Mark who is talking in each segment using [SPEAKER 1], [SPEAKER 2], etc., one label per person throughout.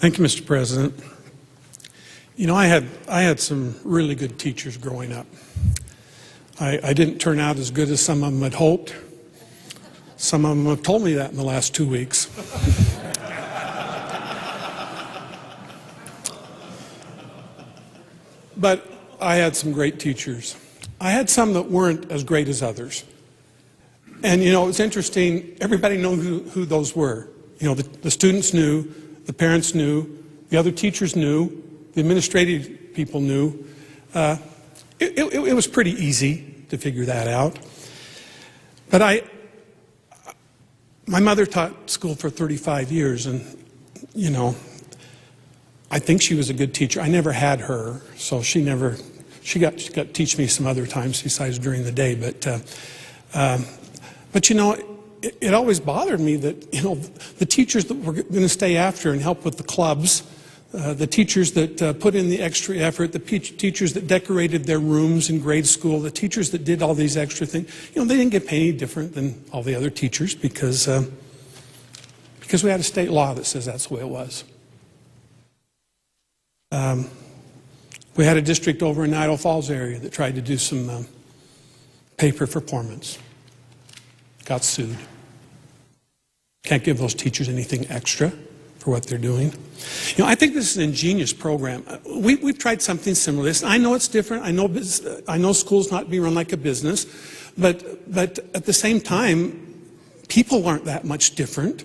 [SPEAKER 1] Thank you, Mr. President. You know, I had some really good teachers growing up. I didn't turn out as good as some of them had hoped. Some of them have told me that in the last 2 weeks. But I had some great teachers. I had some that weren't as great as others. And, you know, it's interesting, everybody knew who those were. You know, the students knew, the parents knew, the other teachers knew, the administrative people knew. It was pretty easy to figure that out. But my mother taught school for 35 years, and, you know, I think she was a good teacher. I never had her, so she got to teach me some other times besides during the day. But you know, it always bothered me that, you know, the teachers that were going to stay after and help with the clubs, the teachers that put in the extra effort, the teachers that decorated their rooms in grade school, the teachers that did all these extra things, you know, they didn't get paid any different than all the other teachers because we had a state law that says that's the way it was. We had a district over in Idaho Falls area that tried to do some pay-for-performance. Got sued. Can't give those teachers anything extra for what they're doing. You know, I think this is an ingenious program. We've tried something similar to this. I know it's different. I know schools not be run like a business, but at the same time, people aren't that much different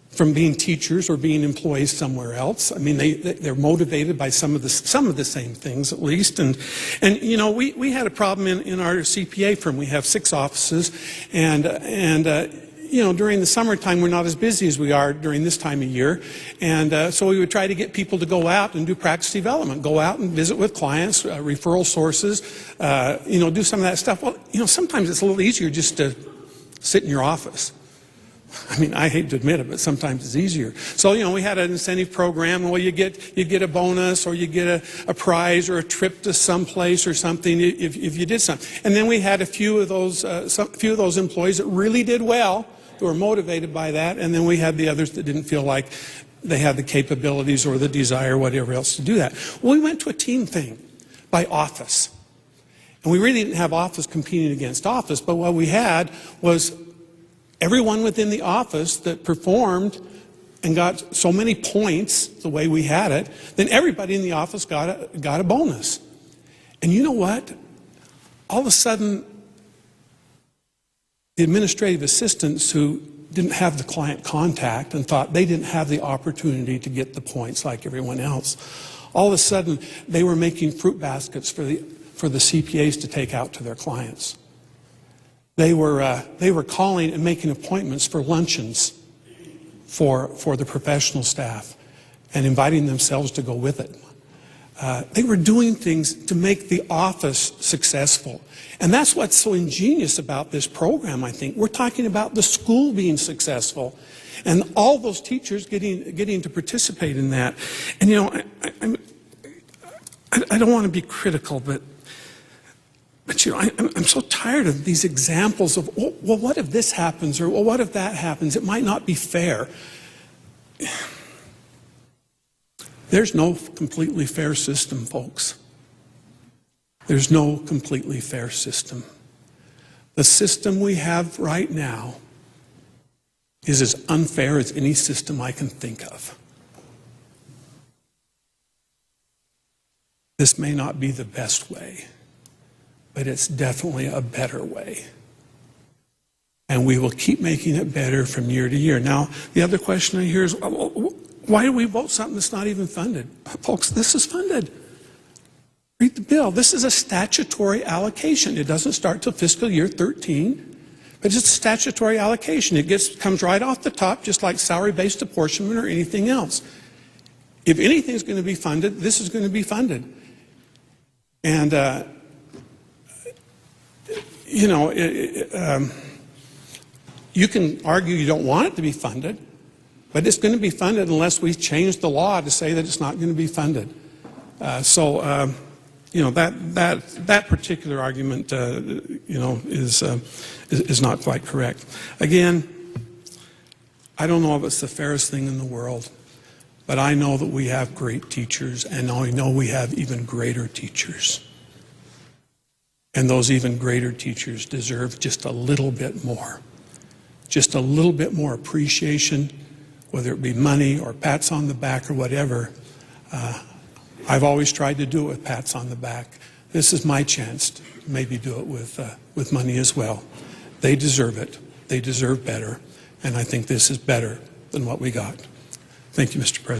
[SPEAKER 1] from being teachers or being employees somewhere else. I mean, they're motivated by some of the same things, at least. And you know, we had a problem in our CPA firm. We have 6 offices, and you know, during the summertime, we're not as busy as we are during this time of year. And so we would try to get people to go out and do practice development, go out and visit with clients, referral sources, you know, do some of that stuff. Well, you know, sometimes it's a little easier just to sit in your office. I mean, I hate to admit it, but sometimes it's easier. So, you know, we had an incentive program. Well, you get a bonus, or you get a prize, or a trip to some place or something if you did something. And then we had a few of those employees that really did well, who were motivated by that. And then we had the others that didn't feel like they had the capabilities or the desire or whatever else to do that. Well, we went to a team thing by office. And we really didn't have office competing against office, but what we had was everyone within the office that performed and got so many points the way we had it, then everybody in the office got a bonus. And you know what? All of a sudden, the administrative assistants who didn't have the client contact and thought they didn't have the opportunity to get the points like everyone else, all of a sudden they were making fruit baskets for the CPAs to take out to their clients. They were calling and making appointments for luncheons for the professional staff and inviting themselves to go with it. They were doing things to make the office successful. And that's what's so ingenious about this program, I think. We're talking about the school being successful and all those teachers getting to participate in that. And, you know, I don't want to be critical, but you know, I'm so tired of these examples of, well, what if this happens, or well, what if that happens? It might not be fair. There's no completely fair system, folks. There's no completely fair system. The system we have right now is as unfair as any system I can think of. This may not be the best way, but it's definitely a better way. And we will keep making it better from year to year. Now, the other question I hear is, why do we vote something that's not even funded? Folks, this is funded. Read the bill. This is a statutory allocation. It doesn't start till fiscal year 13, but it's a statutory allocation. It comes right off the top, just like salary-based apportionment or anything else. If anything's going to be funded, this is going to be funded. And you know, you can argue you don't want it to be funded, but it's going to be funded unless we change the law to say that it's not going to be funded. You know, that particular argument, you know, is not quite correct. Again, I don't know if it's the fairest thing in the world, but I know that we have great teachers, and I know we have even greater teachers. And those even greater teachers deserve just a little bit more. Just a little bit more appreciation, whether it be money or pats on the back or whatever. I've always tried to do it with pats on the back. This is my chance to maybe do it with money as well. They deserve it. They deserve better. And I think this is better than what we got. Thank you, Mr. President.